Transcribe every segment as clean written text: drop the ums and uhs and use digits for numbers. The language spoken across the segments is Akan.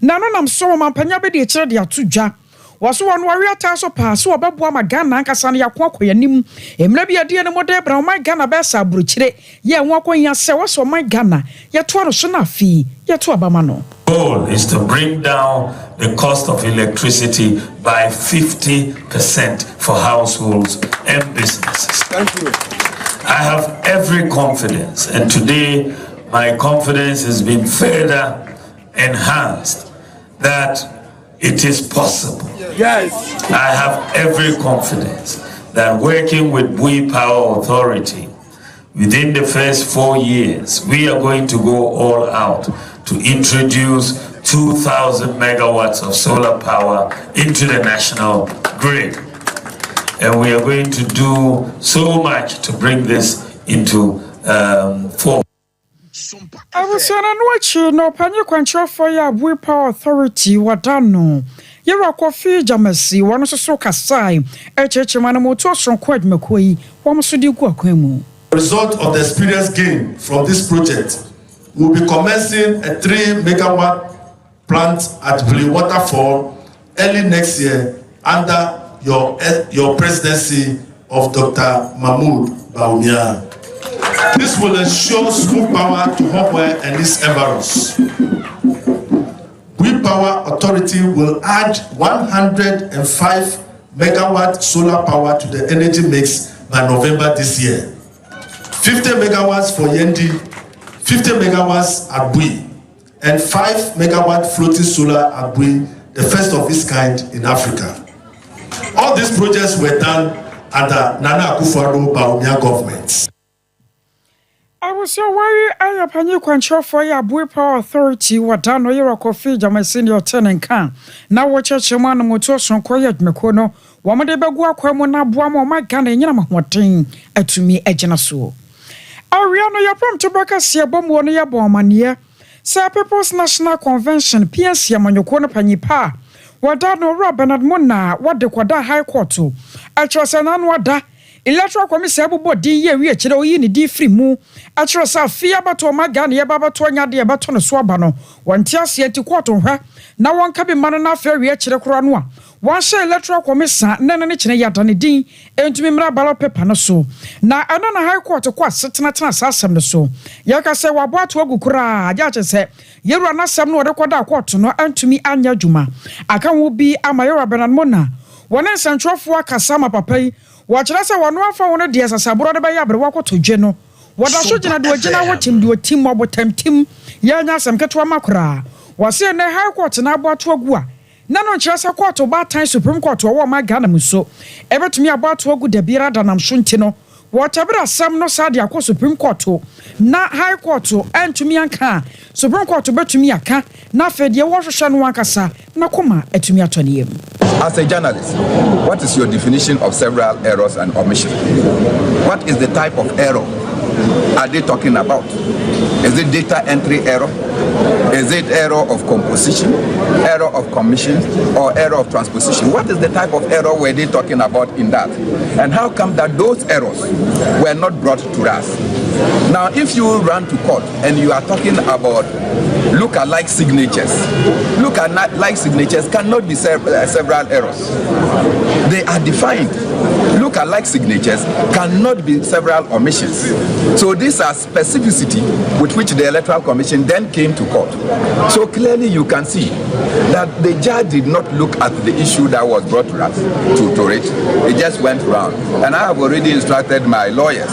na no nam so mampanya be de kire de atodwa waso won wari ata so pa so obeboa ma Ghana nkasa na yakọ akoyanim emra bia de ne mode bra man Ghana be sa buruchire ye nwa kwanya se waso man Ghana yeto aro so na afi yeto abama no. Goal is to bring down the cost of electricity by 50% for households and businesses. Thank you. I have every confidence, and today my confidence has been further enhanced that it is possible. Yes. I have every confidence that working with Bui Power Authority, within the first 4 years, we are going to go all out to introduce 2,000 megawatts of solar power into the national grid. And we are going to do so much to bring this into form. I was watching no panic control for your Bui Power Authority, Wadano. You are coffee, Jamasi, one of the soca sign, a church man, motor from Quad McQuay, one should you go Quemu. Result of the experience gained from this project will be commencing a 3 megawatt plant at Blue Waterfall early next year under your presidency of Dr. Mahmoud Bawumia. This will ensure smooth power to Hopewell and its environs. We Power Authority will add 105 megawatt solar power to the energy mix by November this year. 50 megawatts for Yendi, 50 megawatts at Bui, and 5 megawatt floating solar at Bui, the first of its kind in Africa. All these projects were done under Nana Akufo-Addo Bawumia government. I was so worried I have a new control for your Bui Power Authority, what done your coffee, my senior tenant can. Now, what church a man motors from Quiet Mekono, woman de Bagua Quemona Buamo, my Ghana, Yama, what thing, to me, a genaso. Ariano, your prompt to break a sea bomb one year bomb, year. Sir People's National Convention, PNC, among your corner panipa. What done no Robin at Mona, what the Quada High Court to. I trust an anwada. Electoral Commission body ye reach it in the free moo. I trust a fear but to my gun, ye baba to anya de baton swabano. One tears yet to quote on her. Now one cabin man enough ferry at the Croanoa. One share Electoral Commission, none of it yatani ding, and to me ballot pepper no so. Now I don't know high court to quite certain assassin the so. Yaka say what Wagukura, Yaja said, you run us some no record quarter no and to me Anya Juma. I can will be a Mayora Benamona. One and central for Kasama Papai. Watch us one for 1 years as a brother by Abrawako to Geno. What I should do a general watching do a team of Tim, Yana some Katua Makra. Was in the high court and about to a gua. None on Chasa Court or Bad Time Supreme Court or what my Ganamuso. Ever to me about to a good debira than I'm Shuntino. Whatever some no Sadia Court Supreme Court to, not High Court and to me and car. Supreme Court to bet to me a car, not fed your Washington Wankasa, Nakuma, et to me at As a journalist, what is your definition of several errors and omissions? What is the type of error are they talking about? Is it data entry error? Is it error of composition, error of commission, or error of transposition? What is the type of error were they talking about in that? And how come that those errors were not brought to us? Now, if you run to court and you are talking about look-alike signatures, look-alike signatures cannot be several errors. They are defined. Look-alike signatures cannot be several omissions. So these are specificity with which the Electoral Commission then came to court. So clearly you can see that the judge did not look at the issue that was brought to us, to it. It just went round. And I have already instructed my lawyers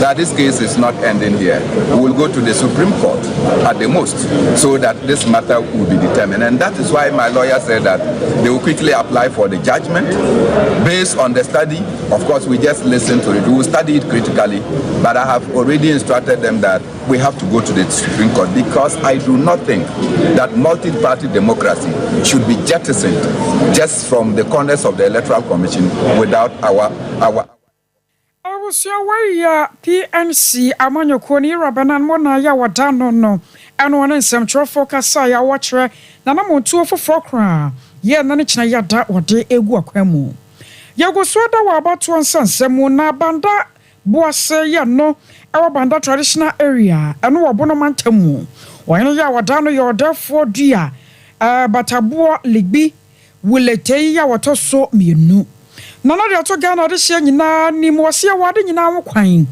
that this case is not ending here. We will go to the Supreme Court at the most so that this matter will be determined. And that is why my lawyer said that they will quickly apply for the judgment based on the study. Of course, we just listen to it. We will study it critically. But I have already instructed them that we have to go to the Supreme Court because I do not think that multi-party democracy should be jettisoned just from the corners of the Electoral Commission without our I was your way, PNC, among your corny, Rabanan Mona, Yawadano, no, and one in some trophy Casaya watcher, Nanamo 2 for 4 crown. Ye, Nanichna Yada or de Eguaquemu. Yagoswada were about 1 son, Semuna Banda, Boase, ya no, our Banda traditional area, and Wabonamantemu. When Yawadano, you're there for dear. bataboa ligbi wuletei ya woto so mienu na na de to Ghana de hye nyina ni mo se wade nyina wo kwan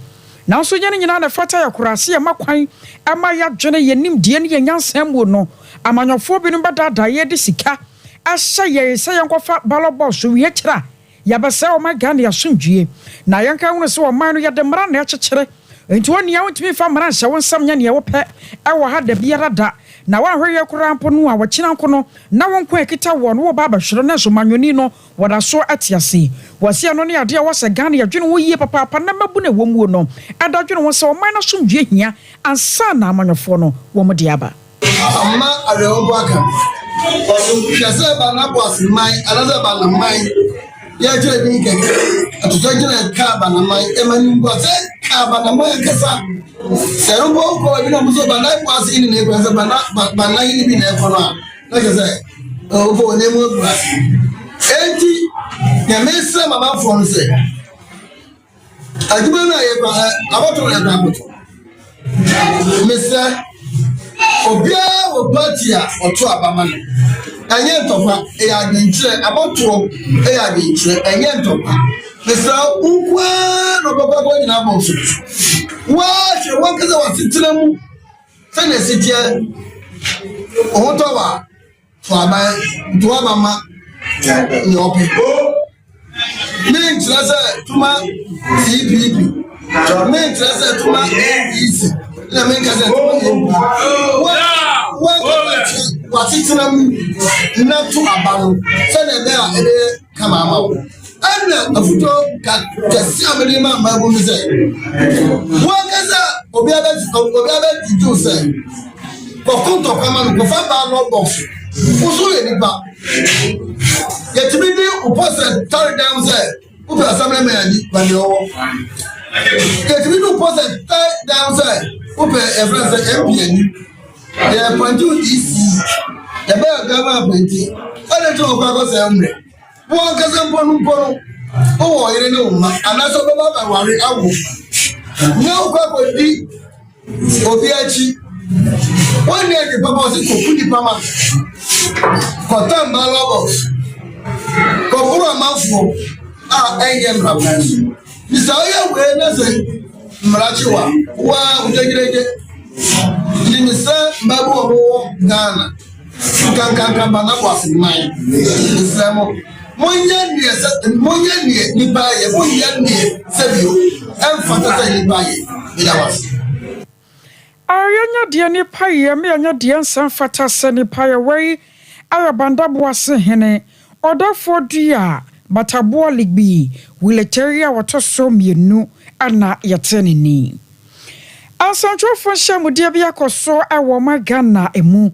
na so nyene nyina na fata ya kurase ya makwan ama ya dwene yenim de ne yanyansam wo no amanyofo bi no badada ye de sika ahye ye se yenkofa balobo so wie kira ya basa o ma Ghana ya somdwie na yanka hu se o man no ya de mra na ya kyekere enti woni ya wontimi fa mra hye wonsam nya ne ye wo pe e wo ha da biara da na wanhwe kura mpo no a wachina nko no na wonko ekita wo no wo baba hwere na so manwoni no wada so atiase wase no ne ade a wase Ghana ya dwene wo yie papa na mabu na wo mu no ada dwene wo se o man na somdwie hia ansa na amanyofo no wo mo de aba amma arewo aka hwese ba na boss mai alaza ba na mai ya jere bi keke atuzo jere ka ba na mai emani bo se ka ba na mai kasa sero bo ko bi na muso ba na boss ini ne ko se ba na ini bi na ko no na kese o bo ne mo boss enti ya mesa mama fon se ajuba na ye ba abato na ba mesa obia wo party a oto abama no anye ntofa e ya dinchire aboto e ya dinchire anye ntofa mesa unkwa no baba ko nyina bo so wa she wa kaza wa sitira mu sane sitia ohoto wa to aba to mama ni opi min trasa tuma CPP min trasa tuma APC na min kaza tuma wa titina na to abano se na be a ebe kama ama ana afuto ka kesi amede ma ma bo mi se wa kaza obi aba titu se ko konto kama no ko fa ba no box uso le nipa yetimi di opposite turn down se u be assembly man di ba ni owo yetimi di opposite turn down se u be everyone say MP ni the point is the better government other to go say umre won kaza mponu o ire no ma anaso baba ba wari awu na ko di obi achi won ne di papa si ko kudi pama ko tamba lobos ko buru amanfo engem rabani bisaye we na say mrachiwa wa utegireje limisa mbabu obo Ghana kankan bana kwasi mai isemo monye nie nipa ye monye nie sebio emfata say nipa ye bidawas ayanya de nipa ye me anya de ansan fata se nipa ye wei ayabanda boase hene odafo dua batabo ligbi wileteria wotoso mienu ana yetenini Asantrofo shamudia bia koso ewo ma Ghana emu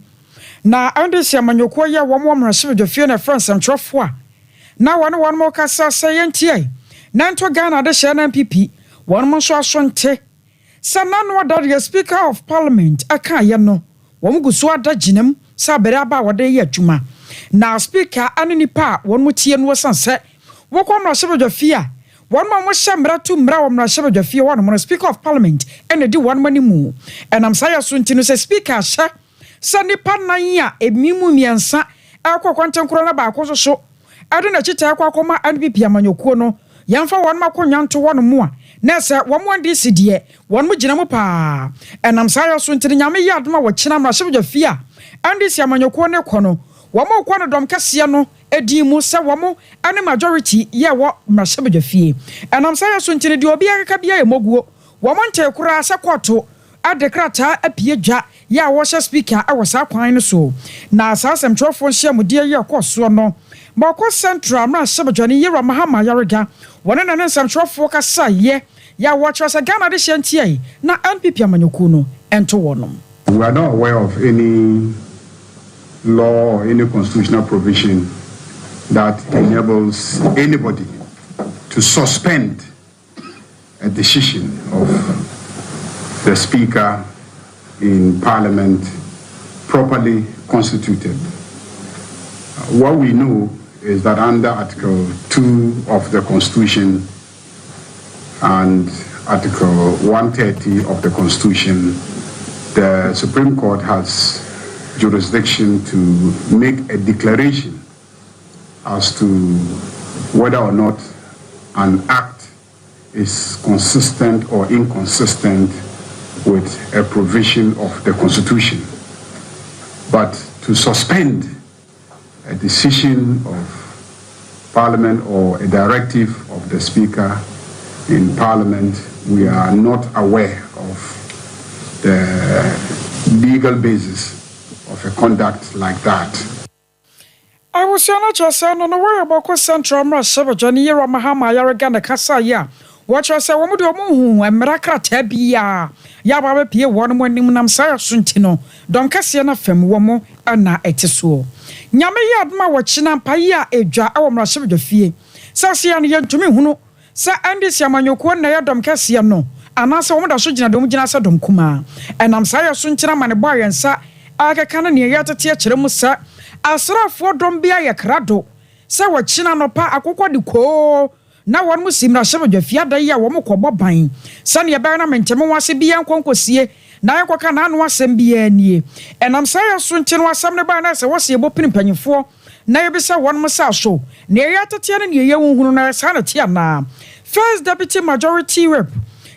na andesi amanyoko ya wo mo mrahye dwafie na France antrofo a na won mo kasa sayentie na nto Ghana de hye na MPP won mo so asonte sanano wadare Speaker of Parliament aka ye no wo mo guso ada ginam sabere aba wode ye adwuma na Speaker aninipa won mo tie no sanse wo kwa mrahye dwafie a one man was shamra to mra wa mrahye dwafie one mo Speaker of Parliament ene di one mani mu enam saya so ntinu se Speaker sha sanipa nan ya emimu miensa akwa kwantenkoro na ba akoso so ade na chita akwa akoma NPP amanyokuo no yamfa one makonwa nto one mu a na se wo mo ndi sidie one mo gina mo pa enam saya so ntinu nyame ya adoma wo kina mrahye dwafie a andi si amanyokuo ne kono wo mo kwa no dom kase no edi mu se wo mo ane majority ye wo mrahye dwafie enam saya so ntinu di obi akaka bia ye moguo wo mo nte kura se kwoto adekrata apie dwa ya wo hye Speaker awasa kwan no so na asasem trofo hye mudie ye koso no bako central na sebadwane yera mahama yarega wona na nsem trofo kasa ye ya wo kyerese Ghana de hye ntie na NPP amanyoku no ento wonom. We are not aware of any law or any constitutional provision that enables anybody to suspend a decision of the Speaker in Parliament properly constituted. What we know is that under Article 2 of the Constitution and Article 130 of the Constitution, the Supreme Court has jurisdiction to make a declaration as to whether or not an act is consistent or inconsistent with a provision of the Constitution. But to suspend a decision of Parliament or a directive of the Speaker in Parliament, we are not aware of the legal basis of a conduct like that. I was not just saying on the way about Central Marshall, Johnny Mahama Yaragana Casaya. Watch us a woman do a moon and Miraca Tabia. Yaba Pia, one morning, Namsa Suntino, Don Cassiana Fem Womo, and na etiso. Nyame Yadma watching a paya a jar our Marshall de Fee. Sassian young to me, who Sir Andy Siamanoko, Naya Dom Cassiano, and answer woman that should Domjina Dom Kuma. And I'm Saya Suntina, my boy, and Sir Aga Canon Yata Tiachemusa. Asra for Dombia Yakrado. Sa wachina no pa akokwa diko. Na wan musim na shebe dwafia da ya wo mokọ boban. Sane ebe na mentemo wase bia nkonkosie. Na yakwaka na anu asem bia nie. Enam sa ya so nche no asem ne ba na se wose ebo pinipanyefo. Na yebisa won musa so. Na ya tatia ne ye hunhunu na sa na tia na. First Deputy Majority Whip.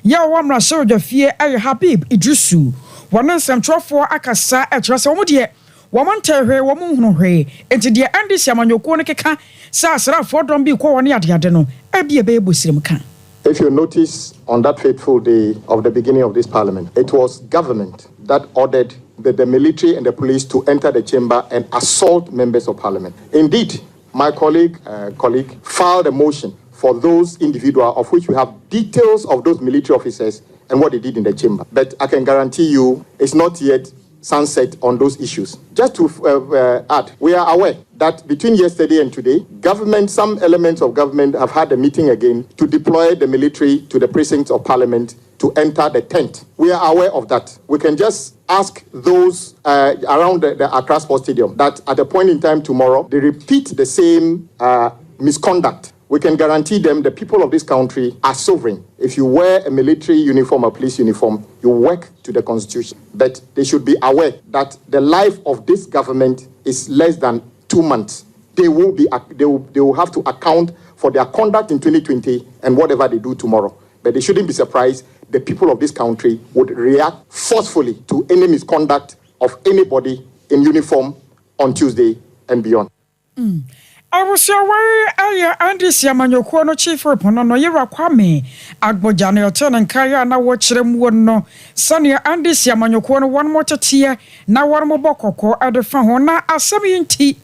Ya wo mra shebe dwafie ay Habib Idrisu. Wonen semtrofo akasa etrese wo de woman terhe woman hwe enti de andi siamanyoko ne keka sa asra for don bi ko woni ade no ebie be bosirim kan. If you notice, on that fateful day of the beginning of this parliament, it was government that ordered the military and the police to enter the chamber and assault members of parliament. Indeed, my colleague filed a motion for those individuals of which we have details of those military officers and what they did in the chamber. But I can guarantee you it's not yet sunset on those issues. Just to add, we are aware that between yesterday and today, some elements of government have had a meeting again to deploy the military to the precincts of parliament to enter the tent. We are aware of that. We can just ask those around the Accra Sports Stadium that at a point in time tomorrow, they repeat the same misconduct. We can guarantee them the people of this country are sovereign. If you wear a military uniform or police uniform, you work to the Constitution. But they should be aware that the life of this government is less than 2 months. They will have to account for their conduct in 2020 and whatever they do tomorrow. But they shouldn't be surprised the people of this country would react forcefully to any misconduct of anybody in uniform on Tuesday and beyond. I was away Andy Siamanyoko no chief report no yera kwame agbojane oten nkaya na wo kyerem wonno sane Andy Siamanyoko no won motetie na won mobokoko adefa ho na asem yinti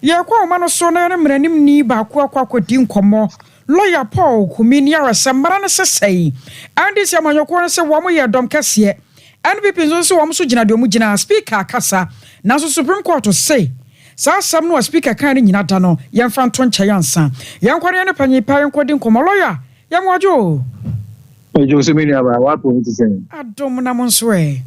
ye kwa ma no so na ne mranim ni ba ko akwakodi nkomo lawyer Paul Kumini arasambara ne sesei Andy Siamanyoko no se wo mo ye dom kase NPP nso se wo mo so gina de mu gina speaker kasa na so Supreme Court say sa sam no speaker kan ni nyina da no yemfa nto nche yansa yenkware ne panyipa yenkodi nkomo lawyer yemwojo ejo se meni aba wa po ti se adom na monso e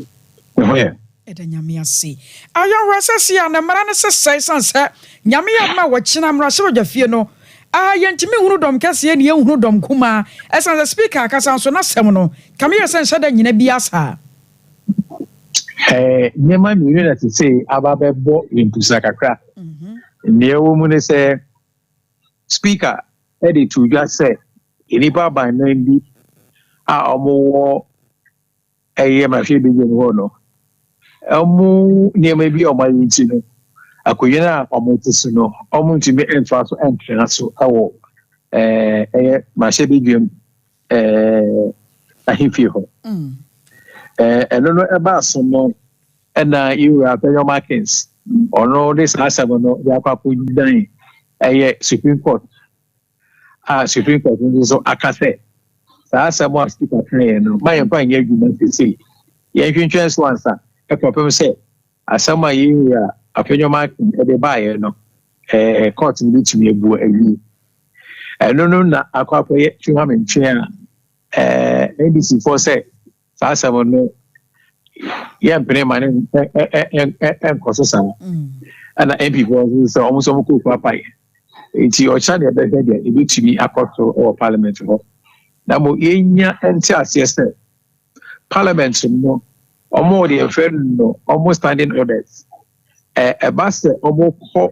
eda nyame ase ayo rasasi ana mara ne sesai sansa nyame ya ma wachina mra se wajafie no yentimi hunu dom kase ne hunu dom kuma esan speaker kasa so na sem no kame yesen shada nyina bi asa Nema mi that to say ababebo impusa kakra. Newo mu ne say speaker edit to just say inipa by name bi omo ma fi bi no no. Omo nema bi omo yinti no. Akoyena omo tisu no. Omo ntimi enfa so entra so awo ma she bi gem ahifie ho. And no about some and you are your markings or no this has no the Aquapu dying a Supreme Court. Supreme Court so I can say that's a more speaker train. My point argument to see. You can chance once a problem say as some you are a your marking at the buyer no court in which me a boy and no Aquapu to have in chair ABC for say. Sasa no yeah prema en kososa ana MP was so almost ko papa enti o cha de be de e bitimi akoto or parliament ho na mo yenya enti asese parliament no omo de friend no almost standing orders Ebase Omoko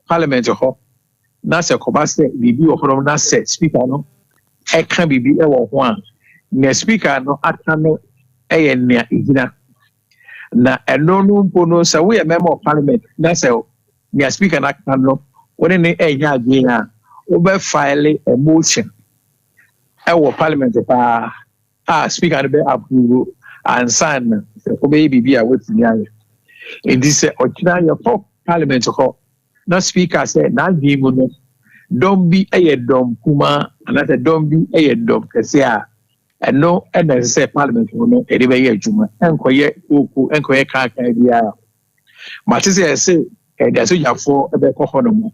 Parliament ho na se kobase bibi ohoro na se speaker no eka bibi ewo ho a na speaker no aka no nea igina na eno no mpo no se we member of parliament na se nea speaker na aka no woni ne enya agye a obe file a motion ewo parliament pa speaker no be approve and sign se obe bibi a wetini aye in this original your parliament ho na speaker said na give no don't be a dom kuma and I said don't be a dom kese a no and say parliament no e dey be adwuma enkoye oku enkoye kaka bia matise say e dey so jafo e be kokko no mo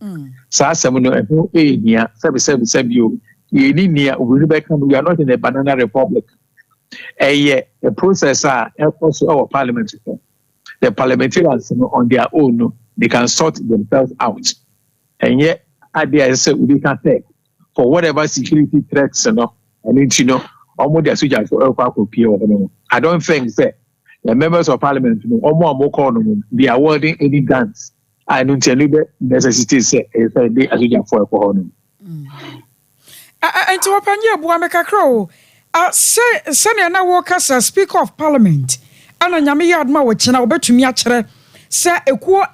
sa asem no e ho ehia sebi o ye ni nia obi be kan we are not in a banana republic a process also our parliament the parliamentarians on their own they can sort themselves out. And yet, idea is we can take for whatever security threats, and almost the soldiers for I don't think that the members of parliament, they are awarding any guns. I don't tell you that necessity say they are for them. And to open your Buameka Crow, say, na workers as Speaker of Parliament, and a Yami Adma, which now bet to me actually. Say ekuo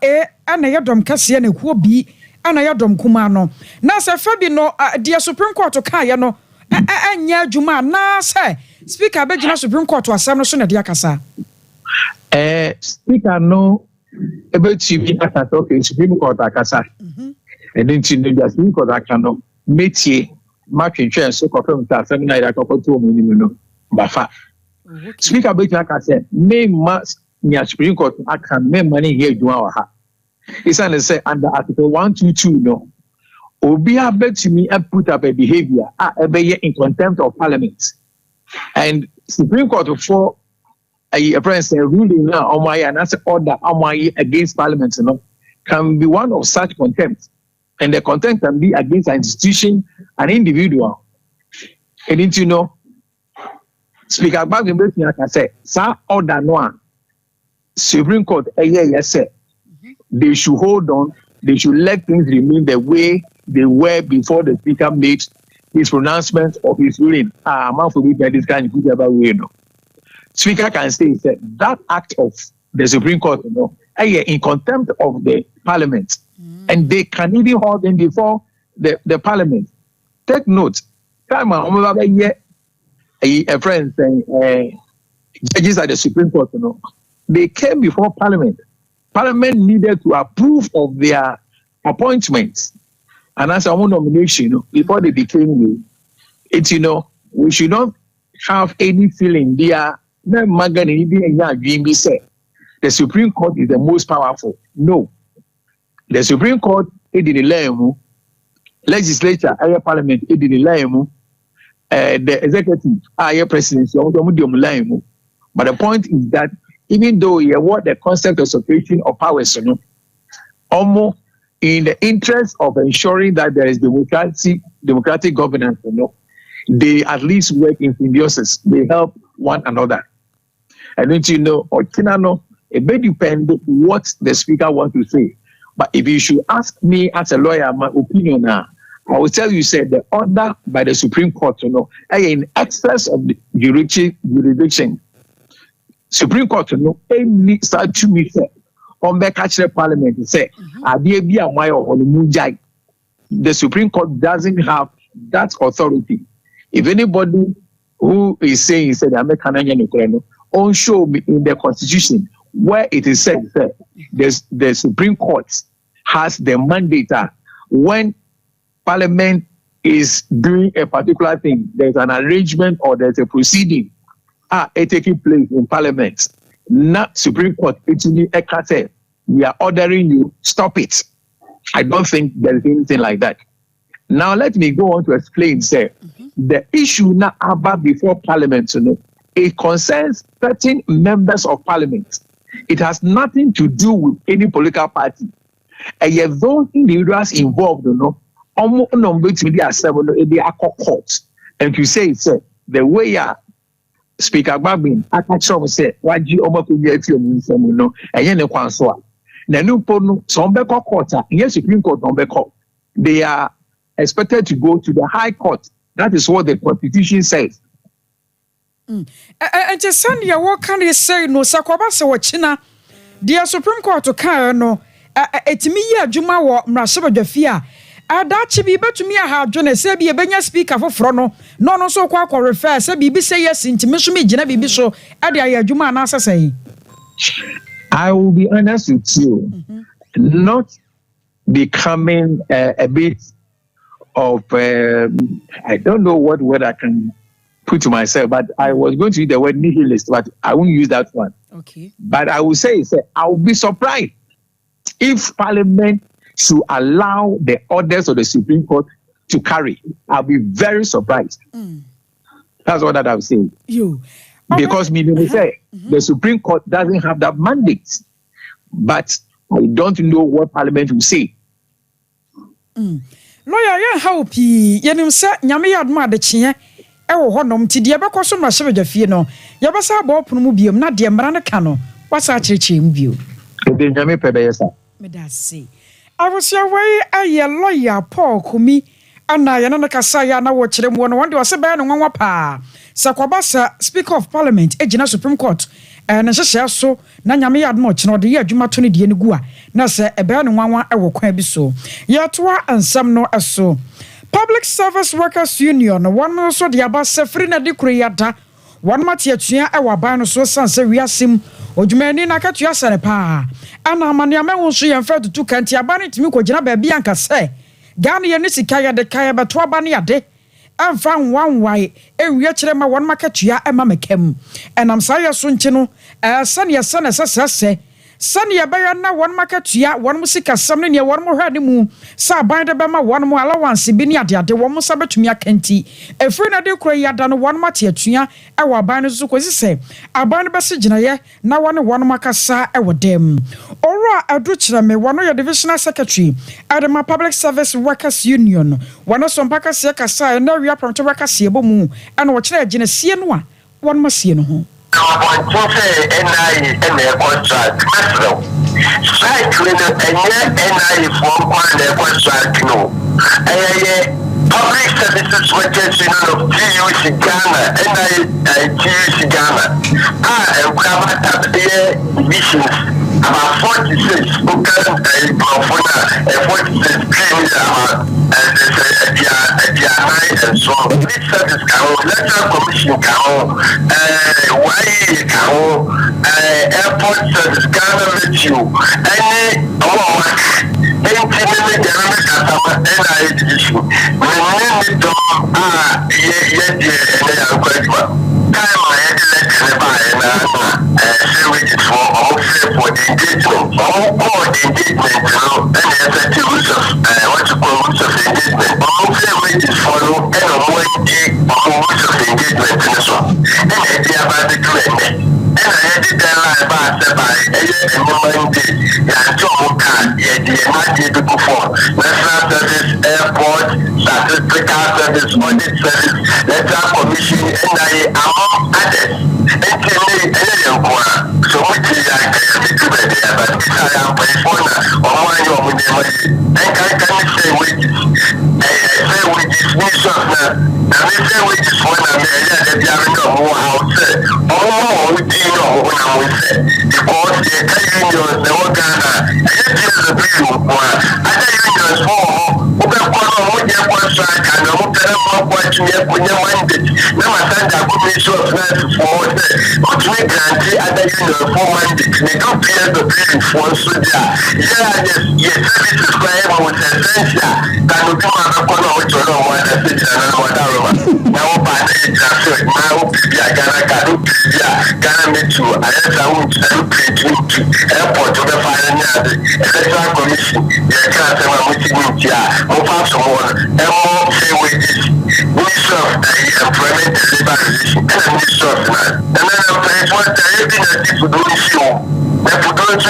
ana yadom kase na ekuo bi ana yadom kuma no na se fabi no the Supreme Court ka ye no anya adwuma na say speaker be gina Supreme Court asem no so na dia kasa speaker no ebe tv akasa okay Supreme Court akasa and then the Supreme Court akasa no metie matwetwe so confirm that asem na ida kokoto mu ni no bafa speaker be gina akasa me must Nia Supreme Court I can make money here do our ha. It's an say under Article 122 no. Obia bet to me and put up a behavior in contempt of Parliament. And Supreme Court for a president ruling now on my and that's order on my against Parliament can be one of such contempt. And the contempt can be against an institution, an individual. And Speaker back in Britain, I can say, Sir order no. Supreme Court, they should hold on. They should let things remain the way they were before the speaker made his pronouncement of his ruling. Man for me, this kind of way, no. Speaker can say that act of the Supreme Court, in contempt of the Parliament, and they can even hold them before the Parliament. Take note. Time a friend saying, judges at the Supreme Court, they came before Parliament. Parliament needed to approve of their appointments and as our nomination before they became it's we should not have any feeling there. The Supreme Court is the most powerful. No. The Supreme Court is the legislature, Parliament is the executive, presidency, but the point is that even though you award the concept of separation of powers, almost in the interest of ensuring that there is democratic governance, they at least work in symbiosis. They help one another. And it may depend what the speaker wants to say. But if you should ask me as a lawyer, my opinion now, I will tell you, the order by the Supreme Court, in excess of the jurisdiction. Supreme Court any start to me say on back Parliament say the Supreme Court doesn't have that authority. If anybody who is saying on show me in the Constitution where it is said that the Supreme Court has the mandate when Parliament is doing a particular thing, there's an arrangement or there's a proceeding taking place in Parliament, not Supreme Court, we are ordering you, stop it. I don't think there is anything like that. Now let me go on to explain, the issue now about before Parliament, it concerns certain members of Parliament. It has nothing to do with any political party. And yet those individuals involved, almost they are court. And to say, the way Speaker Babin, I can show say, why do you almost get your and you know, Nenuponu, Sombeko Court, yes, Supreme Court, Sombeko. They are expected to go to the High Court. That is what the Constitution says. And just send your what can you say? No, Sakwabasa or China, dear Supreme Court to Kano, it's me, Juma, or Mrasaba Jafia. That be better to me. I have John Sebi, a Benya speaker for Frono, no, so quite refer, Sebi, say yes, intimation me, Genevieve Biso, Adia Juma, and answer say. I will be honest with you, not becoming a bit of, I don't know what word I can put to myself, but I was going to use the word nihilist, but I won't use that one. Okay. But I will say, I will be surprised if Parliament should allow the orders of the Supreme Court to carry. I'll be very surprised. That's what I will say. Because meaning say the Supreme Court doesn't have that mandate, but I don't know what Parliament will say. Lawyer, you help ye say nyame yadma de chie ewo honom ti de bekoso ma shebe fie no ye besa ba opunu mu biom na de mra ne ka no wasa chirichiri mu bio de nyame pebe yesa me da see awusia wai aye lawyer Paul Kumi ana ye no kasa ya na wo kire mu no wonde wose ba no nwanwa pa sakwabasa Speaker of Parliament ejina Supreme Court na hyehyɛ so na nyame yadma ochino de ye adwuma to ne de ne gu a na se ebe no nwanwa ewo kwan bi so ye toa ansam no eso Public Service Workers Union one man so de abase free na de kuriyada one mate atua ewa ban no so sanse wiasim odwumani na katua sare pa ana amane amewo so ye mfa tutu kanti abane timi kogina ba bia nka se Ghana ye ne sika ya de kaya beto abane ade amfa nwanwai ewie kire ma one makatua ema mekam enam sa ye so nchi no sane sase Sani ya na one makatua one musika samne ne one mo hwade mu sa ban de bema one mo allowance bi ne ade one mo sa betumi akanti efri na de kura yada no one mate atua e wa ban no so kosi se aban be se ginaye na one makasa e wodem ora adu kire me one your divisional secretary Adama Public Service Workers Union one Sompa kase kasa na wi apronto workers ye bomu e na wo kire gina sie no a one masie no ho contract strike with NIA for contract no Public Services Workers Union of TUC Ghana TUC Ghana we have divisions about 46 because 46 and so on. This service Electoral Commission airport service Ghana Metro any Judicial. For the engagement, all the engagement, and the use of what you call rules of engagement. All wages follow and rules of engagement in this one. And the about the trend. And I had the deadline by a Monday, and John Khan, not yet before. National Service, Airport, Statistical Service, Audit Service, Electoral Commission, and I among others. So which is like but I am phone or one of them. I can say wages. Say wages, we say wages for them. They are no more outside. Oh, we didn't know when I was said because the unions, the Ghana, and it is a bill. Other unions for contract and what you have when you mandate. Now I send a commission of nurses for what we grant other unions for mandate. They don't pay the bill for soldier. Yes, services for everyone was essential. Can you come out of corner with your own one and now by the transfer, now Ghana Metro, I airport to the final Electoral Commission, the Council of and more say wages, Minister of Employment and Labor Relations, and Minister of Finance. And then I'm saying, what the evidence for doing show, that for doing to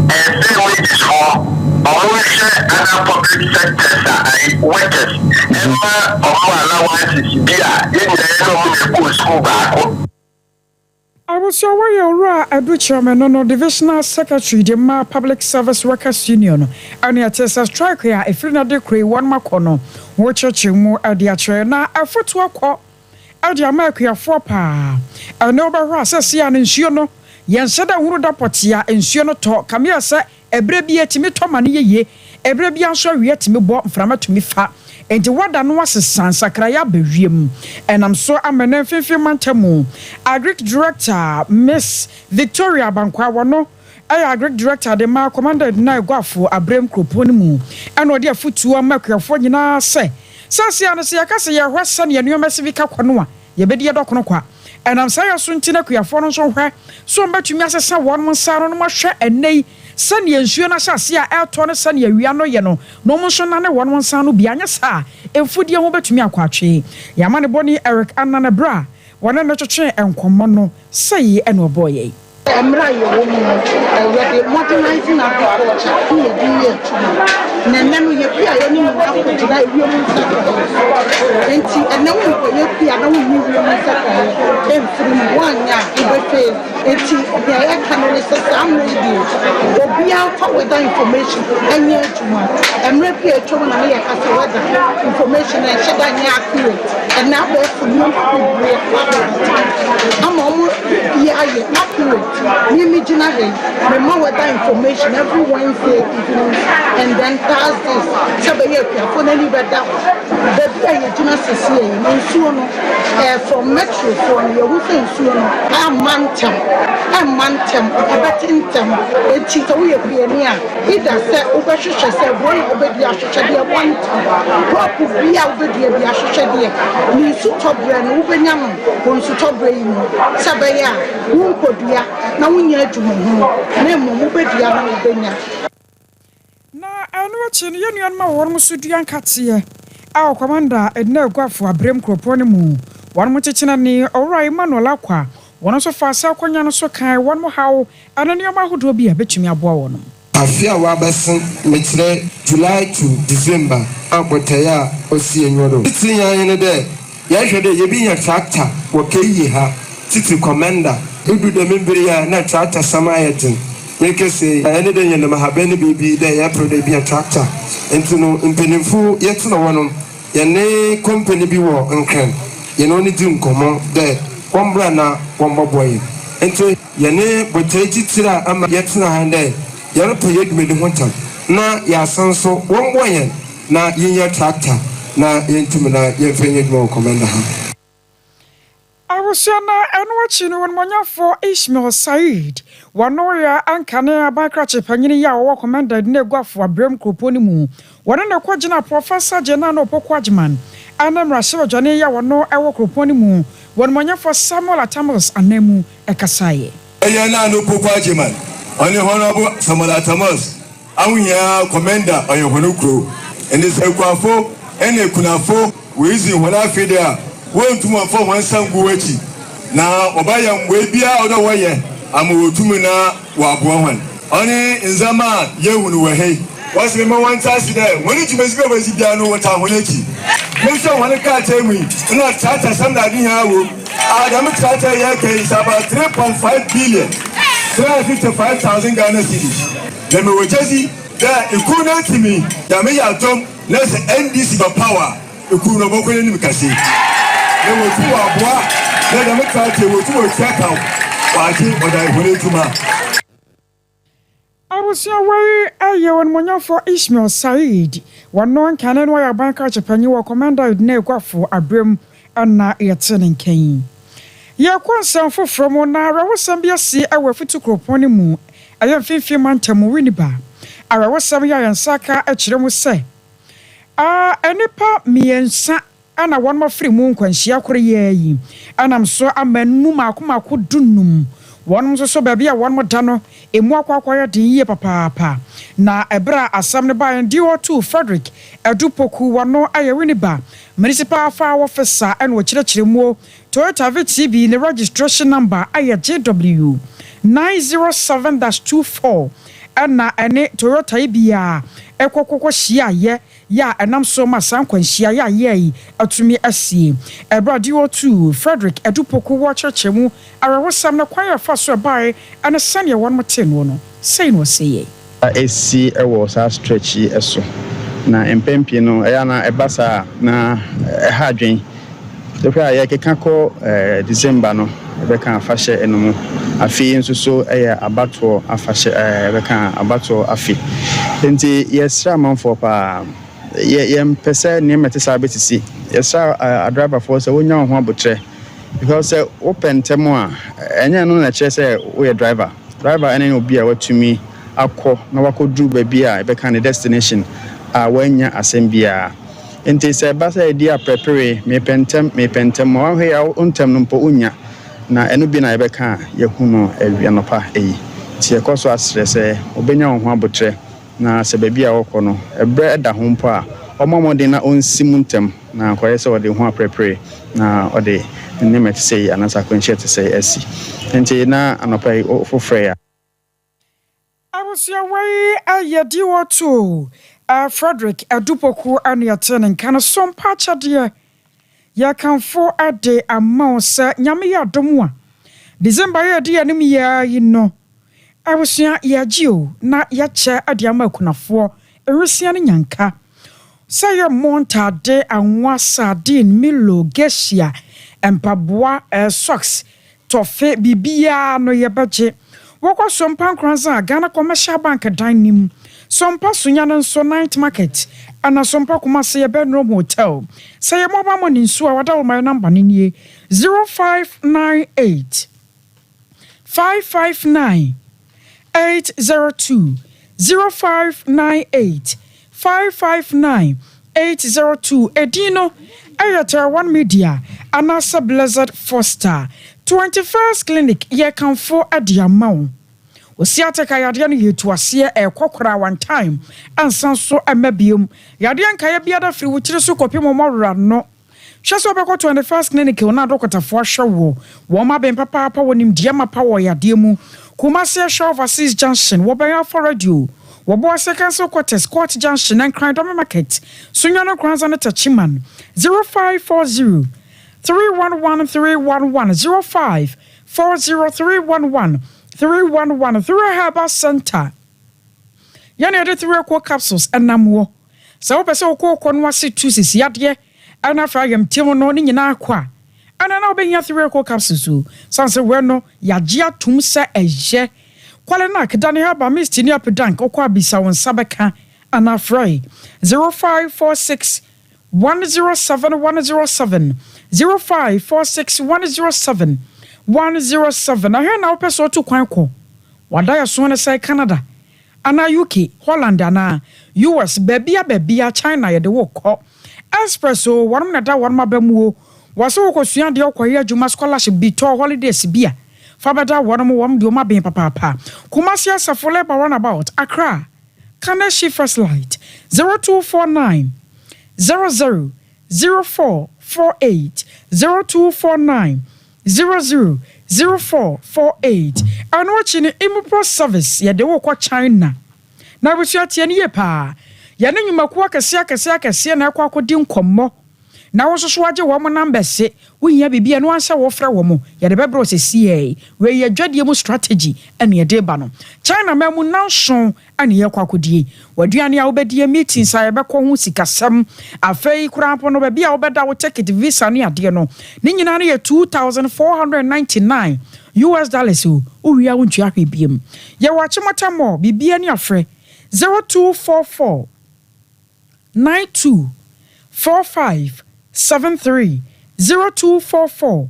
and say wages for other public sectors workers, and more allowances, in the school back. I was away or a do chairman no divisional secretary the Ma Public Service Workers Union and yet as a strike here if you not decree one macono watch mu at the chair na a foot to a quack at the America for pa a noble rasa and insuno yen said I would apotia insuno talk come here say a brabia to me tomani ye a brabia so yet me bought from to me fat. And the word and was a son, Sakraya Bewim, and I'm so I'm an Mantamu. Agric Director, Miss Victoria Banquawano, Agric Director, the Ma commanded Naguafu, a Brem Kroponimu, and what dear foot to a mercury for you now say. Sassiana Siakasa, your West Sunny and your Messivica Quanoa, your bedia doconoqua. And I'm saying soon Tinakia for so where so much you must say one son on my share and nay. Sunny and Shuna Sasia, Elton, Sunny, we are no yano, no motion, and one son will be an yasa, and food your over to me a quachi. Yamani Bonnie, Eric, and Nana Bra, one another chair and common, say, and no boy. I'm right, woman. We're modernizing agriculture. And then we appear any more to that women's and now we appear, I don't need women's from 1 year, I can some radio. Be out with that information and yet and repair to one year as a weather information and shut down accurate. And now we're for you. I'm almost accurate. Imaginary, the more with that information every Wednesday evening and then Thursdays. Somebody for any better. The pay gymnastics here in Suno from Metro from your Wufen Suno. I'm Mantam, a Batintam, a Chitaway Piania. He does say, Obasha said, one obey the Ashadia one time. What would be out with the Ashadia? You should top brand, Ubenyam, one should top brain. Sabaya, who could be now we need to move na anu achi no yenu ma won musuduan katie a commander edna gwafo abrem kroponi mu won mu chechina ni owrai Emmanuel akwa won so fa sa kwanya no so kan won mu hawo ananioma hodo bi abetumi aboa won afia wa besen metre July to December abotaya osi enworo tinya ene de ya hwede ye bi nya tractor wo keyi ha titi commander edu de membria na tractor samayetin yeke se ene de nya na habeni bibi de ya pro de bi tractor entino impenimfu yetino wono ye ne company bi wo nkran ye no ni di nkomo de wombra na womboboy ento ye ne botaji tira ama yetino hande ye no peye dum de hontam na ya sanso womboyen na yinya tractor na yentum na yefenye dum commander ha Awusiana enwachi no wonmonyafo Ismail Said wanoya ankane abakrache panyini ya wo commander ne gwafo abrem kroponi mu wona ne kwagina professor Jenana Opokwagman anamra shewajane ya wono ewo kroponi mu wonmonyafo Samuel Atamos anemu ekasaye Jenana Opokwagman oni honorable Samuel Atamos awunya commander ayohonukro ene sekwafo ene kunafo wizi wona fidea won tuma for one sangu wachi na obaya mwe bia odo woye amotumi na waboa hwan oni nzama yehunu we wasi me one task there woni tumesiga basi bia no wata honechi mo so wan ka temi na tata samda din ha wo adam tata yake is about 3.5 billion 355,000 Ghana cedis dem we jesi da ikuna timi da me ya tom na se NDC ba power ikuna bokole ni mikasi ewo tu aboa na dem ka te wo tu o tiaka waji oda ihole tuma Abusia wai aye wonmonyafo Ismail Said wono nkane no ya banka chepanyi wo commander ne gwafo abrem ana yetene nkan ye kwansan foforo na rawosam bia si ewe fitu kroponi mu aye mfimfim mantamu winiba arawosam ya yansaka akire mu se enipa miensa ana won mafri mu nkwanhia kore yayi anam so amanu makomako dunum won so baabi a won mo da no emu akwakwaya din ye papa na ebra asam ne ba ndi otu Frederick Edupoku wono ayewini ba municipal fire officer and wo kirekire mu Toyota VTB ne registration number JW 907-24 ana ene Toyota ibia ekokoko hia ye ya enam so ma san kwanhia ya ye atumi asie ebrade otu Frederick Edupoko wo chechemu arewosam na kwan ya fa so bae ana sane won moten no sei no sei esi ewo sa stretch eso na empempie no eya na ebasa na ha adwen so fa ya keka ko December no ebeka afahye enomu afi nso so eya abato afahye ebeka abato afi enti yesra manfo pa ye mpese ne metesa betisi yesra a driver for say wonya ho abotre because open temo a enya no na kire say we driver ene obi a watumi akọ na wakodru ba bia ebeka ne destination a wanya asembia enti say basa edi a prepare me pentem wa hwe ya ontem no mpo unya na eno bi na ebeka yehuno awianopa eyi ti ekoso asre say obenya ho abotre na se ba bia wokọ no ebre eda ho mpo a omomode na onsimuntem na kwaye se ode ho prepare na ode ne met say anasa kwenche te say esi enti na anopa ofofre ya abusia wai ayedi wotu Frederick Edupoko aniatene nkana Sompa chade ya kanfo ade amausa nyame ya domwa December ya di anim ya yino abusia ya jio na ya che ade amakunafo erusia ne nyanka sayo monta de anwa sardine milo gesia empaboa socks tofe bibia no yebaje woko Sompa nkranza Ghana Commercial Bank dining Sompa sunya nso night market ana Sompa kuma se ye bedroom hotel say ye mobile money nso a wada my number ni 0598 559 802 0598 559 802 Edino Airtel One Media Anasa Blizzard Foster 21st Clinic ye kan for adiamau Osiate ka yade no yetu ase kokora one time ansan so amabiom yade anka ya biada firi wo kire so kopim momora no hweso obekọ 21st Clinic na dokotafo hwewo wo ma ben papa wonim dia mapa wo yade mu Kumasi Show overseas junction wo ben for radio wo bo second so quarters court junction and crime market sunyano kranza na tachiman 0540 311 311 0540 311 through Herbal Center. Yana de 3 capsules and namwo. So pese ko no ase 2 sisi ade and afra yam timo no ni nyina akwa. Ana na obenya 3 capsules sanse we no yagea tum se eje. Kwale na kedane Herbal Mist ni apedank okwa bisa won sabeka ana afra 0546 107 107 0546 107 107 I hear now person to kwanko wada ya so ne say Canada ana UK Holland ana US bebia China ye de wo kọ espresso wonum na da wonum abamuo waso ko sua de okoye adwuma scholarship bi to holidays bia fabada wonum de o maben papa Kumasi asafole ba run about Accra Kaneshi First Light 0249 00 0448 0249 000448 and watching Impro service ya de wo kwa China na busia tie ne ye pa ya ne nyumakuwa kese na kwa akodi nkommo na wo soso age wo mo number se wo hia bibia no ansa wo fra wo mo ya de bebro se CA we ya dwadie mu strategy ene de ba no China ma mu nanso ane ye kwa akodi waduane a wo bedie meetings a ye bekọ hu sikasam afei kurampo no bia wo beda wo ticket visa ne ade no ne nyina ne ye $2,499 US dollars o wi a wo ntua hwebiem ye wa chimota mo bibia ne afre 0244 924573 0244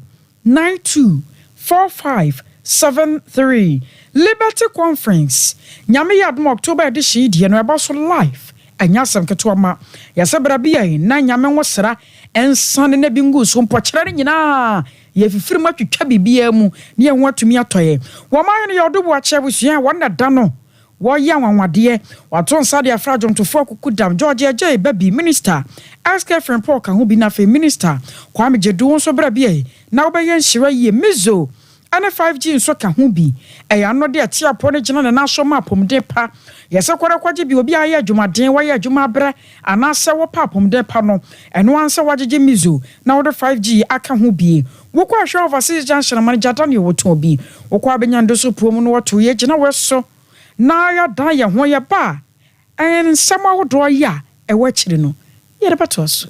924573 Liberty Conference nyame yadmo October edition die no eba so live anyasem ketoma yasebra bia na nyame nwosra ensane na bingu so mpokyere nyina ye fifiri matwetwa bibia mu ne ye ho atumi atoye wo man ne yodobo ache busua wona da no wo ya wanwade wato nsade afra jomtofo kukudam George J baby minister ask friend Paul kan ho bi na fe minister Kwame Jedu so bra bia na obeye nhira ye mizo ana 5G nso ka ho bi ano de atia po ne gina na national map de pa yese kwara kwaje bi obi aye adwumaden waye adwuma bra ana se wo pa pom de pa no eno anse wagege mizo na wo de 5G aka ho bi wokwa hwe overseas junction manager Daniel woto bi wokwa abenya so pom no woto ye gina weso na ya dan ye ho ye ba en nsema wodo ya e wachiri no ye de pato so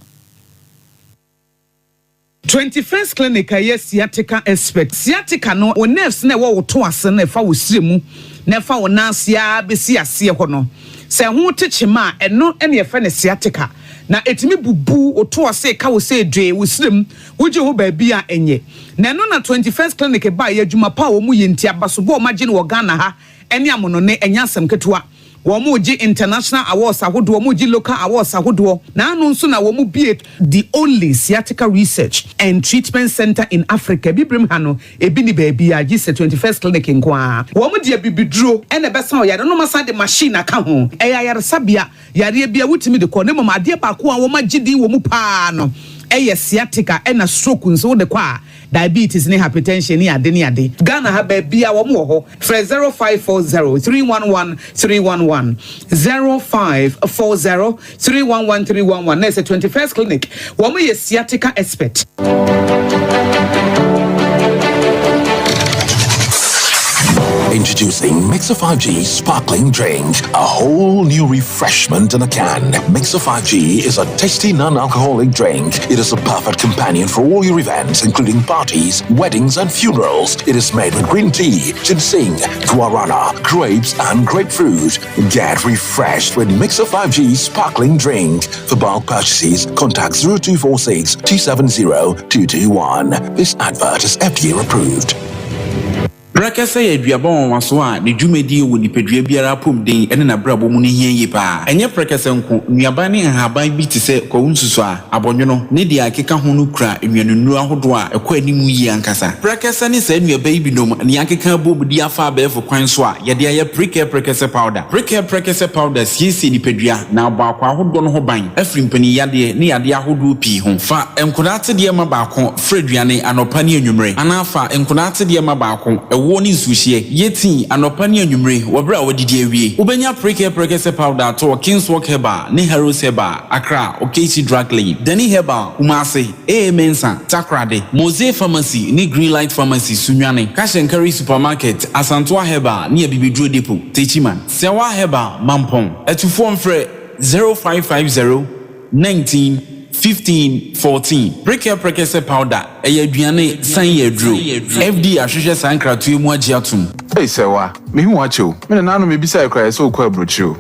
21st clinic yes sciatica expert sciatica no o nerves na wo to ase na fa wo siremu na fa wo nansia besi ase ho no se ho techema eno ene fa ne sciatica na etimi bubu o to ase ka wo se dwe wo sirem wo je ho ba bia enye na no na 21st clinic ba ye adwuma pa wo mu ye ntia baso bo ma gye no Ghana ha ene amono ne enya asem ketewa Womuji international awards ahodo womuji local awards ahodo na anu nso na womu be the only sciatica research and treatment center in Africa bibrim ha no ebi ni baabi a gise 21st clinic nkoa womu de bibiduro ene besa oyare no masa de machine aka ho eyayare sabia yare bia wutimi de ko ne mama ade ba ko a womu gidi womu pa no sciatica ena stroke nso de kwa diabetes ni hypertension ni ade Ghana ha ba bia wo mo ho 0540 311 311 0540 311 311 na 21st clinic wo mo sciatica expert. Introducing Mixer 5G Sparkling Drink, a whole new refreshment in a can. Mixer 5G is a tasty non-alcoholic drink. It is a perfect companion for all your events, including parties, weddings, and funerals. It is made with green tea, ginseng, guarana, grapes, and grapefruit. Get refreshed with Mixer 5G Sparkling Drink. For bulk purchases, contact 0246 270 221. This advert is FDA approved. Brakasa ya duabon waso a ne dwumedi wo nipadua biara pom den ene na brabo mu ne hienye pa enye brakasa nko nuaba ne haban bi te se ko nsusu a abonwono ne dia akeka ho no kura enwanunu ahodo a ekwa animu yi ankasa brakasa ne sa nuaba bi nom ne akeka bobudi afa abefo kwan so a ye de aye brakasa powder siesi nipadua na aba akwa ahodo no ho ban afri mpani yade ne yade ahodo pi ho fa enkodate de ma baako freduane anopa ne anwumre anafa enkodate de ma baako woni suhie yeti anopa ne anwumre wobra wodidi awie ubenya prekese powder to Kingswalk Herbal ne Heroes Herbal Accra Okesi Drug Lane Dani Herbal Kumase Mensa Takrade Mose Pharmacy ne Greenlight Pharmacy Sunwane Kashenkari Supermarket Asantoa Herbal ne Bibidro Depot Techiman Sewa Herbal Mampong etufo mfre 0550 19 15-14 prekese powder aduane san yedro FD ahwehwe sankratu emu agiatum hey sewa me hu acho me na no me bisa ekra so kwa brochu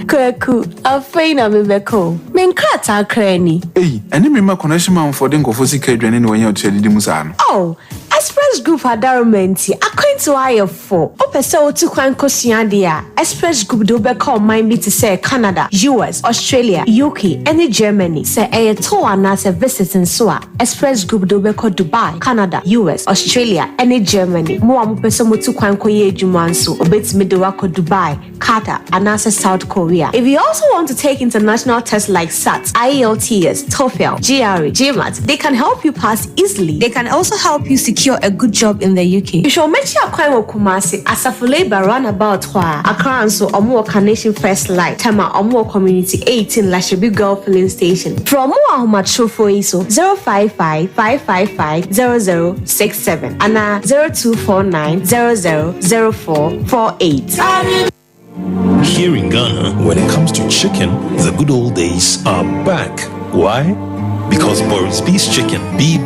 Kwaku, afeina mebeko. Menkrata krani. Hey, eni me ma connection man for den kofo sika aduane ne wanya otu adidi musa no. Oh, Express Group adarumenti akwanto ayefo. Opese otu kwan kosua dia. Express Group do be call mine be to say Canada, US, Australia, UK, and Germany. Say a tour na se visiting so a. Express Group do be call Dubai, Canada, US, Australia, and Germany. Mo amopese motu kwan koye adwuma nso. Obetimi de wako Dubai, Qatar, and South Korea. If you also want to take international tests like SAT, IELTS, TOEFL, GRE, GMAT, they can help you pass easily. They can also help you secure a good job in the UK. You should make sure you Kumasi Asafo Labour roundabout Accra so Omo Carnation First Light, Tema Omo Community 18 Lashebi Girl Filling Station. From more Humacho for ISO 055 555 0067 and 0249 000448. Here in Ghana, when it comes to chicken, the good old days are back. Why? Because Boris B's Chicken, B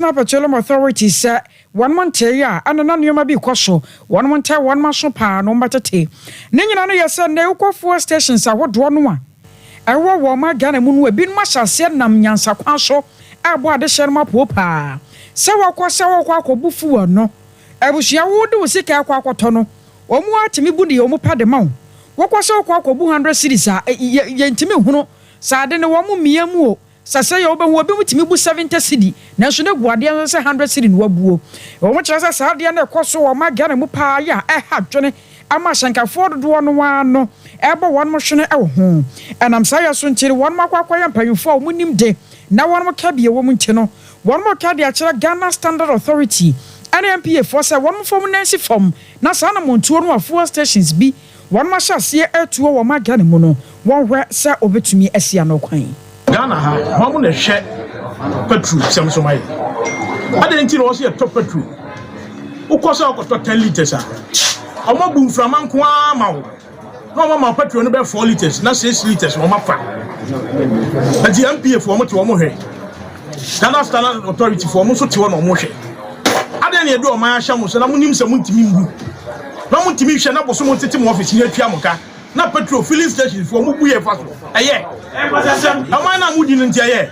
na petroleum authority say one month ya and na nneoma bi kwaso one month one maso pa no mbatete ne nyina no yesa na ukofo stations ahodo no a ewo wo ma Ghana mu no ebi no mahyase nam nyansa kwaso abo ade hye no mapo pa se wakọ akọbufu no ebusia wo de usika akọ no omu atimi bu de omu pade ma wo se akọbu 100 cities a yentimi hunu sa ade ne wo mu miamu o sase ya obehu obi mutimi bu 70 cedi na so ne guade no se 100 cedi no wabuo wo mo kire sa ade na ekoso wo ma Ghana mu pa ya ha dwene ama shankafo dodo no wa no ebo won mo hwene e ho enam sa ya so nkire won makwa ya mpanyufo o munim de na won mo ka bie wo mu nti no won mo ka de a kire Ghana Standard Authority NMPA for say won mo fom nansi fom na sa na montuo no fuel stations bi won ma hyase etuo wo ma Ghana mu no won hwe se obetumi asia no kwan Ghana ha mamu na hwe petrol semsomai ade nti no so top petrol ukosa okoto 10 liters a omo bu mframa nko ama wo no mama petrol no be 4 liters na 6 liters wo ma fa adi MPF wo mo te wo mo hwe Ghana Standard Authority for mo so te wo no mo hwe ade ne edu o ma ahya mo so na mo nim se mo ntimi mbu na mo ntimi hwe na bo so mo tete mo office ni atua mo ka na petrol filling station for mo buye fa so eye ama na mudi nti eye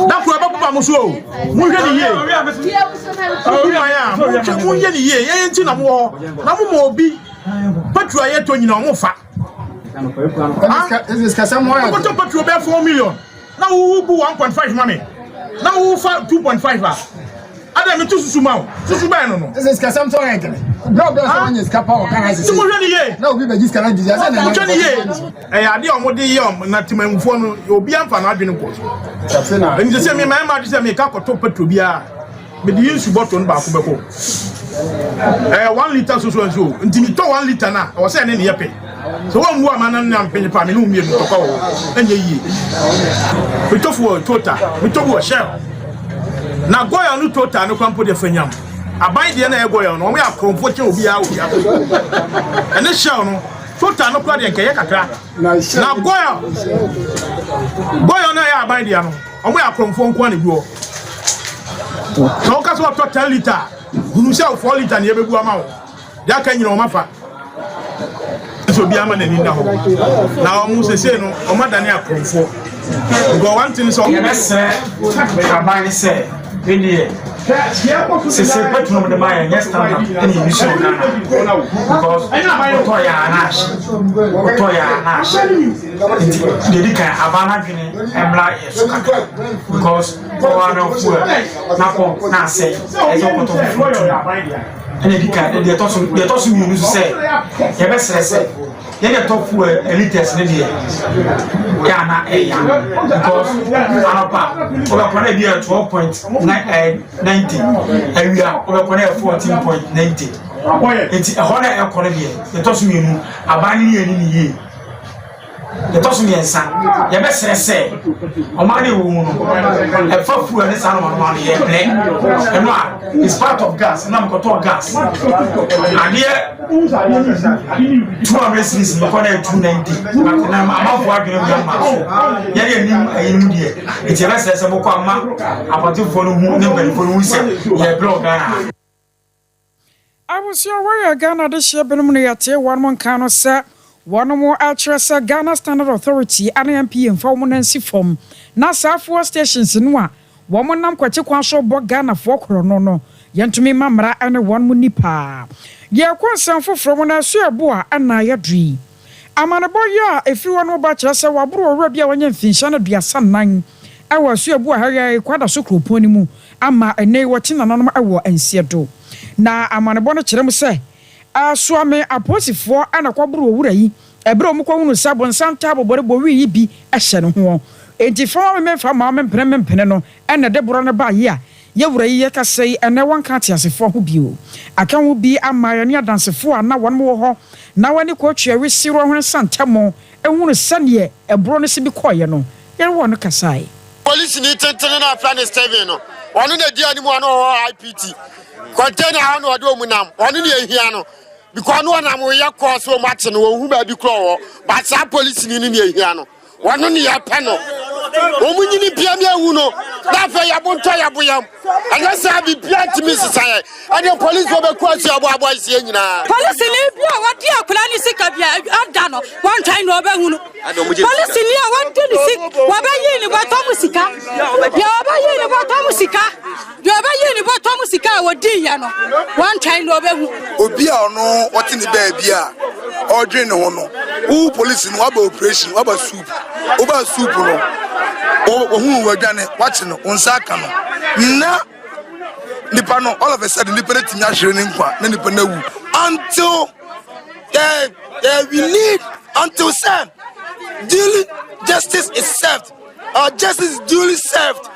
da ku ababu mo so mo hwe ni ye mo ye ni ye ye nti na mo obi petrol aye to nyina mo fa is this mo ya petrol be 4 million na wo bu 1.5 mame na wo fa 2.5 a ada me to susu ma susu ba no this is kasam to yank bro so is kapa o kan has mo hwe ni ye na obi be gis kana gizi asa na mo hwe ni ye ade o mo de ye na timamfo no obi amfa na adwene ko so na nje se me ma de se me ka koto petro bia me de yin su bottle no ba ko be ko 1 liter so ntimi to 1 liter na o se ne ne yepe so wo mu amana na mpenye pa me no mi to ko wo enye yi we to for total we to wo shell na goya no total no kwampo de fanyam aban de na e goya no mo ya kromfo che obi a obi a ene shell no total no kwa de nke ye kakra na goya na ya aban de no mo ya kromfo nko na biwo so ka so to 10 liter hunu se 4 liter na ye bebu ama wo ya ka nyina o mafa so bi ama na ni na ho na o mu sese no o madane akromfo go one thing so ye mesre aban se India. C'est pas tout le monde maille, yes, any mission because Otoya Nash, Dedica Havana Guinea, and Black because one of Napo Nase, as and they're tossing you to say, the best say. They get top for elites in India. Ghana, because Anapa, over 12.90, and we are over 14.90. It's a honor economy. The Tosumu, a binding in ye. The Tosumian son, the best say, a money woman, a fuck fool and the son of money, and what is part of gas, and I'm got gas. And here, 200 cities in the corner 290, but I'm out working on young man. It's a less as a book about to follow who said, yeah, blog. I was your way Ghana this year, Benumiate, one month cannot say. One more actress Ghana Standard Authority NMP and Formonancy form. Na South stations in one. Woman nam kwache kwansho bo Ghana for no. Yentumi mamra and one munipa. Ye kwansan foforo na so ebo a na ya dri. Amanebo ya efi wonu ba kire se wabro owura bia wanya mfinsha na duasa nan. Ewa so ebo a ha ya kwada so kroponi mu ama ene wo chinananom ewo ansiedo. Na amanebo no kire mu se aswame aposifo ana kwabro owura yi ebre omukwa hunu sabon santa abobore bo wi yi bi ehye no ho enti fa me fa ma mempene no ene de boro ne ba yi a ye wura yi ka sei ene wonka tiasefo ho bio aka ho bi amaye ne adansefo a na won wo ho na wani ko twa wi siro ho santa mo ehunu sane ebro no se bi koye no ye wo no kasai police ni tentene na plan steven no wonu na dia ni mu ano IPT container ha no do mu nam wonu ne ehia no because no na mo ya course wo match no wo hu ba bi kro but sa police ni ehia no wonu ne ya pe no o mu nyini bia me awu no That for your bunto ya buyam. And yes, I be blind to Mrs. I. And the police will be cross your boys here. Police in Libya, what dear Kulani Sikabia, Adano, one time over Hunu. Police in Lia, what did you see? Wabayin about Tomusika? Yabayin about Tomusika? Yabayin about Tomusika or Diano. One time over Obia no, what in the baby? Ordering no. Who police in what operation? What about soup? Over soup, no. Oh, who were done watching on Sakano. Now, Nipano, all of a sudden, Nipper until we need until Sam duly justice is served. Our justice is duly served.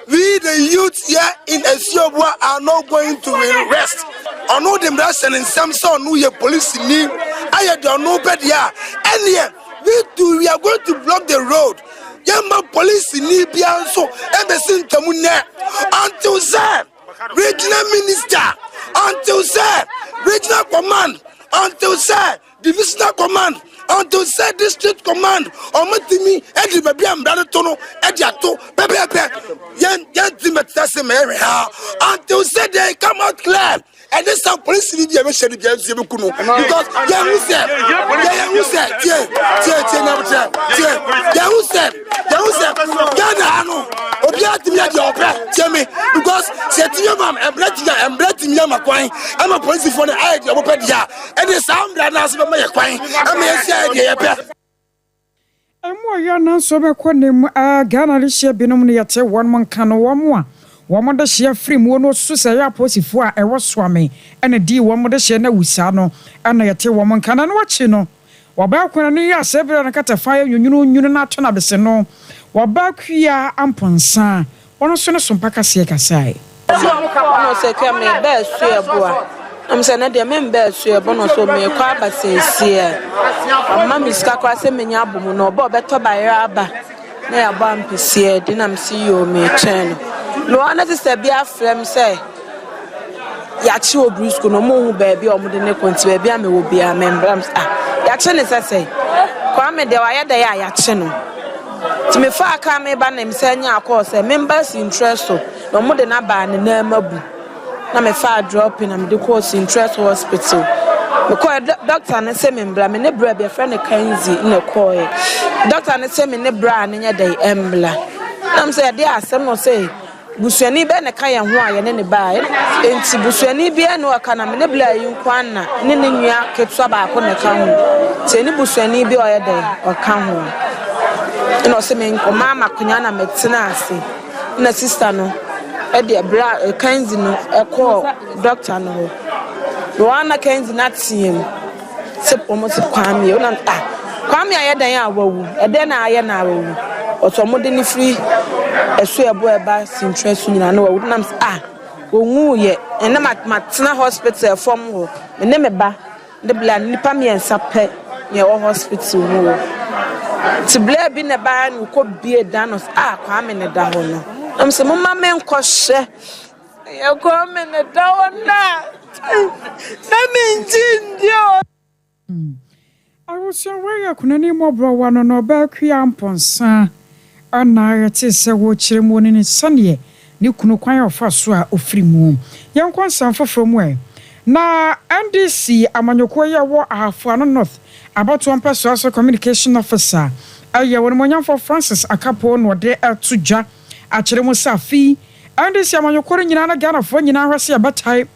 We the youth here in Ethiopia are not going to rest. I know them Russian and Samson who your police need. I don't know better here. And here we are going to block the road. Yama police in Libya so embassy Tamune until Sam regional minister until Sam regional command until Sam divisional command until Sam district command or Matimi Eddie Baby and Bratono Ediato Pepe Yan Timetase area until Sam they come out clear. And this time police need to share the games because who said because I'm a police for the idea of and the sound that has been my quine. I'm more young, so be quoting Ghana this year, Binomia, 1 month can one more. Wamada share free mono susaya posifua ewa swami ene di wamada share na wusano ana yate woman kana no wachi no waba kwena ni ya sebra na kata fire nyunu na to na bese no waba kwia amponsa wono so ne sompa kase kasai no se kwa me be su eboa am se na de me be su ebo no so me kwa basesie amma miska kwa se menya abomu no oba obeto bayra aba na ya ba mpesie dinam si yo me chen no another step be afrem say ya chi obrisco no mo hu baabi o mo de ne konti baabi ame wo bia membrams ya chi ne say kwa me de wa ya da ya chi no ti me fa aka me ba na me say nya akọ say members interest so no mo de na ba ne na mabu na me fa drop in am de course interest hospital because doctor ne say membra me ne bra be friend kanzi ne call doctor ne say me ne bra ne nya dai embla am say dey asem no say busuani be ne kan ye ho aye ne ba enti busuani bi ene aka na me ne bla yi nkwan na ne ne nua ketua ba ko ne kan ho te ne busuani bi oye dey o kan ho no se me nko mama kunya na metina ase na sister no e de bra kanzi no e call doctor no ho Roana Kenzi not see him. Sip almost kwame, you know. Kwame, I had a woo, and then I am now. Or some modern free, a swear boy bass interest in I know I wouldn't go yet, and I'm at Matina Hospital from home, and never ba the blood nipami and sape near all hospital. To blare been a ban who could be a danos, Kwame in a down. I'm some mamma koshe. You're coming a down now. I was aware kunani mobro wano no bakwi amponsa ana yete se wo chiremu ni sane ni kunu kwan ofa so a ofri mu yankon sanfo from where na NDC amanyoko ye wo ahafo no north about one person communication officer aye won monyanfo Francis Akapo no de atuja a chiremu safi NDC amanyoko nyina na Ghana fo nyina hwese abatai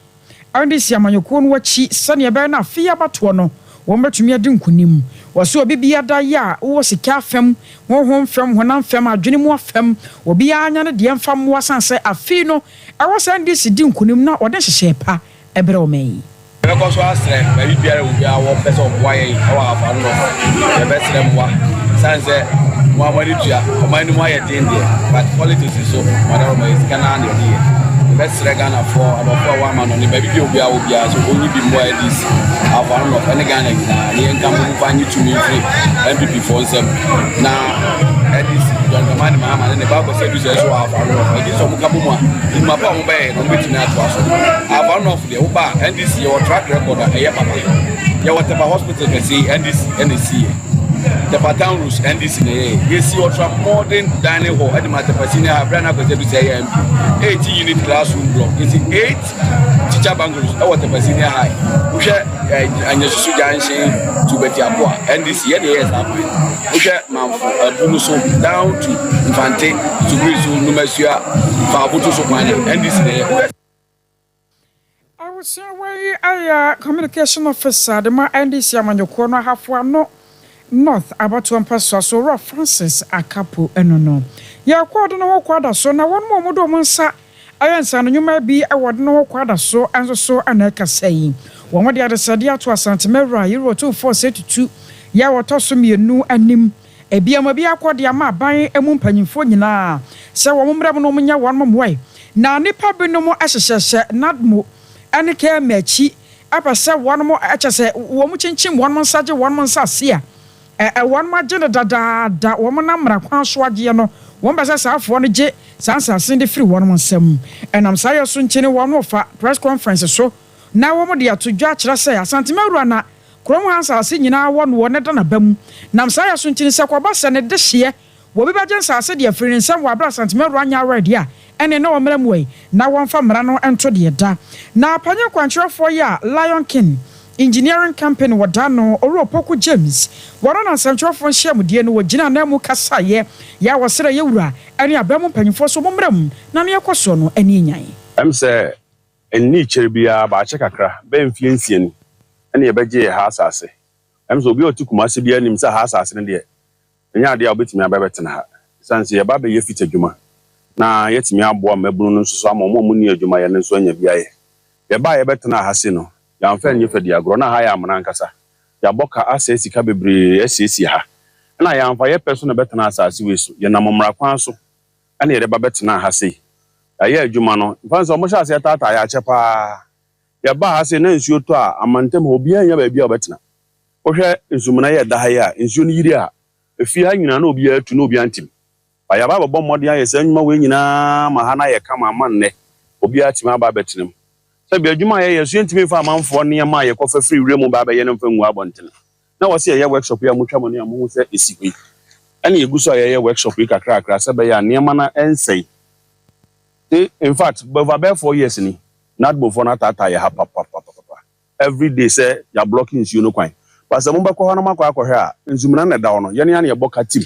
NDC amanyoko no wachi sane be na afi abato no wometumi ade nkunim wose obi bia da ya wo sika afem wo ho mfem honam fem adwene mu afem obi anya ne de mfam wasanse afi no ewo sande sidi nkunim na ode hyehye pa ebre o mai Because I said, maybe we are one person of why our family, the best of them. Since one money to you, my new way in there, but politics is so, whatever is Canada. The best Regana for about 1 man on the baby will be out here, so only be more at this. Our family of any Ghana, the income will find you to me free, MPP for them. Now, at this, don't mind Mama, and the Bible said, you say, so our family of this, so Mukabuma, in my power, don't be to me at us. Our family of the Uba, and this your track record, a papa. You whatever hospital can see, and this, and this year. the pattern rules NDC you see ultra modern dining hall at the Matapasini have brand up to say 80 unit classroom block. You see 8 teacher bungalows at the Pasini High. We share and you should to Betiapua NDC years happening. We share Manfu down to Infante to Grizu Numesia Fabutu Sopani NDC. I would say why communication officer the ma NDC amanyoko no hafo no North about to pass so Rob Francis Akapo enono. Ya kwado no kwada so na won mo do monsa ayansa no nyuma bi award no kwada so anso so anaka sei. Won wode adesade ato asantemera Euro 2472 ya woto so mienu anim ebiama bi akwade ama ban emu mpanyimfo nyina se wo mmrem no munya won momwai na nipa bi no mo ahyehyehye nadmo ane ke machi apasa won mo achese wo mu chinchim won mo saje won mo nsase a one margin da woman namra kwan so age no won besa saafo no je sansase de free won nsam enam sayo so nchene won ofa press conference so na wo de atodwa kire say asantemawura na krom hansase nyina won ne da na bam nam sayo so nchene se kwaba se ne de hye wo bi baje nsase de free nsam wa bra asantemawura anya ready a ene na wo mram wei na won fa mra no ento de da na panye kwantrefo ya Lion King engineering company wadano Oropoku James warana santrofo hyiamde no wagina na mu kasaye ya wasere yewura ane abamu panyifo so momram na me yakoso no ani nyan say enni cherbia ba che kakra be mfie nsie ni ane yebeje ha asase say obi otukuma se bia nim se ha asase ne de nya de obetimi ababetena ha sanse ye ba be ye fitadwuma na yetimi aboa mabunu no so amom ni adwuma ye ne so anya biaye ye ba ye betena ha se no ya mfa nye fadi agro na ha ya amana nkasa ya boka asesi ka bebre asesi ha na ya mfa ye person na betena asasi we so ye na momra kwan so ana ye ba betena ha sei ya ye adwuma no mfa so mo sha se tata ya chepa ya ba ha sei na nsuo to a amantem obi anya ba bia obetena ohwe nsumuna ye da ha ya nsuo ni yiri a efi ha nyina na obi atu na obi antim ba ya ba bobɔ mmɔde ayɛ sɛ nyuma we nyina ma ha na ye kama amanne obi atima ba betenem sabi adwuma ye so ntimi fa amanfo ne ma ye kofa free wure mu ba ba ye ne mfa ngu abɔntene na wo se ye workshop ya mu twamo ne amu se esikwi ani eguso ye workshop yi kakra kakra sabe ya ne ma na ensei in fact over 4 years ni not before na tata ye ha papa every day say ya blocking you no kwan but mo ba ko ho na makwa akɔhwe a nzumuna na da no ye ne ye boka tim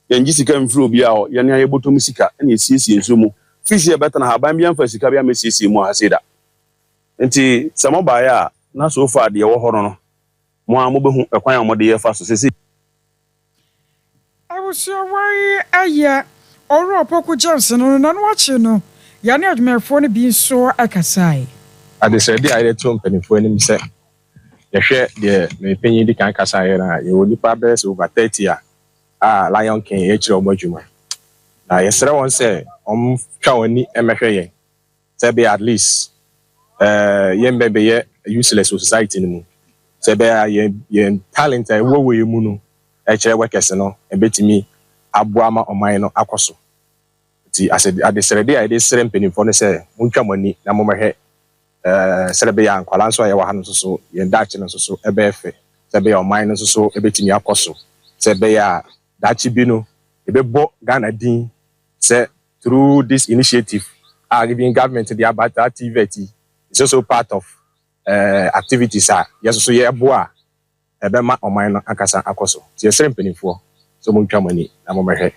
ye ngi sika mfiri obi a ye ne ye botom sika na esiesie nsumu fish ye betana ha ban bia mfa sika bia mesiesie mu ha seda nti samo ba ya na so far de wo horo no mo a mo behu ekwan a mo de ye fa so sesi awuso wai aya Oropoku James no na no achi no ya ne adwumefo no bi so akasai adesedi ayre to mpanifo anim se yehwe de me panyin di kan kasai na ye woni pa bes over 30 a Lion King ye kire omadwuma na yesere won se twa woni emehwe ye se be at least yembebe ye useless society ni mu se be ye talent e wo ye mu no e kire workers no e betimi aboama oman no akoso ti adeserede a desere mpanimfo no se muntwa mani na momehwe serebe ya nkwala nso ye wa ha no so ye dachi no so e be efe se be oman no so e betimi akoso se be ya dachi bi no e be bo Ghana din se through this initiative giving government the about activity is also part of activities yes so ye boa e be ma oman no akasa akoso ti ye serem penifo so mo ntwa mani na mo mehwe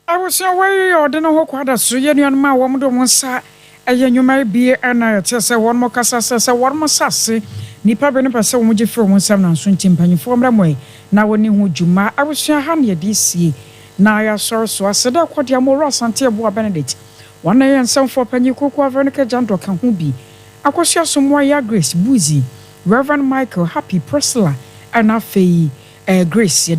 I was away or the no kwada so ye nuan ma wo do monsa eye nyuma bi ana tese won mo kasa se won mo sase nipa be no pese wo mo je fro mo nsam na so ntimpanyefo mramwe na woni hu dwuma abusua ha ne de sie na ya so aseda kwade amoro asante ebo Benedict wana ye nsamfo panyikoko Veronica Jando ka ho bi akosua somo ya Grace Buzi Reverend Michael Happy Priscilla and afei Grace